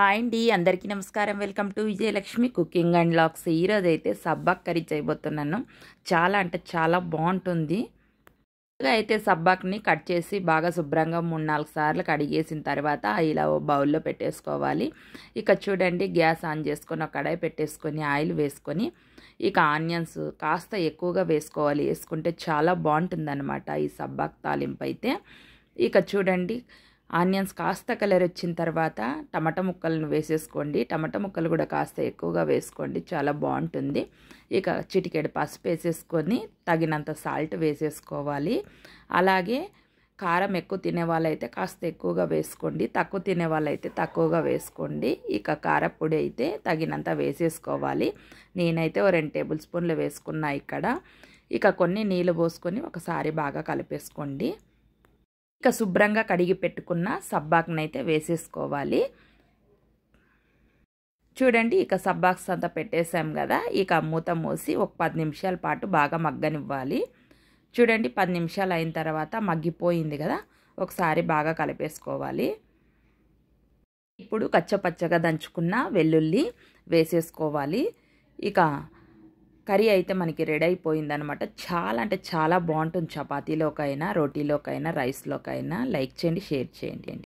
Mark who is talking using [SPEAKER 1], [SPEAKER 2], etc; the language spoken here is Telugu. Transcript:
[SPEAKER 1] హాయ్ అండి, అందరికీ నమస్కారం. Welcome to Vijayalakshmi cooking and logs. ఈరోజు అయితే సబ్బాక్ కర్రీ చేయబోతున్నాను. చాలా అంటే చాలా బాగుంటుంది. అయితే సబ్బాక్ని కట్ చేసి బాగా శుభ్రంగా 3-4 సార్లు కడిగేసిన తర్వాత ఇలా ఓ బౌల్లో పెట్టేసుకోవాలి. ఇక చూడండి, గ్యాస్ ఆన్ చేసుకొని ఒక కడాయి పెట్టేసుకొని ఆయిల్ వేసుకొని ఇక ఆనియన్స్ కాస్త ఎక్కువగా వేసుకోవాలి. వేసుకుంటే చాలా బాగుంటుందన్నమాట ఈ సబ్బాక్ తాలింపు అయితే. ఇక చూడండి, ఆనియన్స్ కాస్త కలర్ వచ్చిన తర్వాత టమాటా ముక్కలను వేసేసుకోండి. టమాటా ముక్కలు కూడా కాస్త ఎక్కువగా వేసుకోండి, చాలా బాగుంటుంది. ఇక చిటికెడు పసుపు వేసేసుకొని తగినంత సాల్ట్ వేసేసుకోవాలి. అలాగే కారం ఎక్కువ తినే వాళ్ళైతే కాస్త ఎక్కువగా వేసుకోండి, తక్కువ తినే వాళ్ళైతే తక్కువగా వేసుకోండి. ఇక కారపొడి అయితే తగినంత వేసేసుకోవాలి. నేనైతే ఓ 2 టేబుల్ స్పూన్లు వేసుకున్నా ఇక్కడ. ఇక కొన్ని నీళ్ళు పోసుకొని ఒకసారి బాగా కలిపేసుకోండి. ఇక శుభ్రంగా కడిగి పెట్టుకున్న సబ్బాక్నైతే వేసేసుకోవాలి. చూడండి, ఇక సబ్బాక్స్ అంతా పెట్టేసాం కదా. ఇక మూత మూసి ఒక 10 నిమిషాల పాటు బాగా మగ్గనివ్వాలి. చూడండి, 10 నిమిషాలు అయిన తర్వాత మగ్గిపోయింది కదా. ఒకసారి బాగా కలిపేసుకోవాలి. ఇప్పుడు కచ్చపచ్చగా దంచుకున్న వెల్లుల్లి వేసేసుకోవాలి. ఇక కర్రీ అయితే మనకి రెడీ అయిపోయిందనమాట. చాలా అంటే చాలా బాగుంటుంది. చపాతీలోకైనా, రోటీలోకైనా, రైస్లోకైనా. లైక్ చేయండి, షేర్ చేయండి.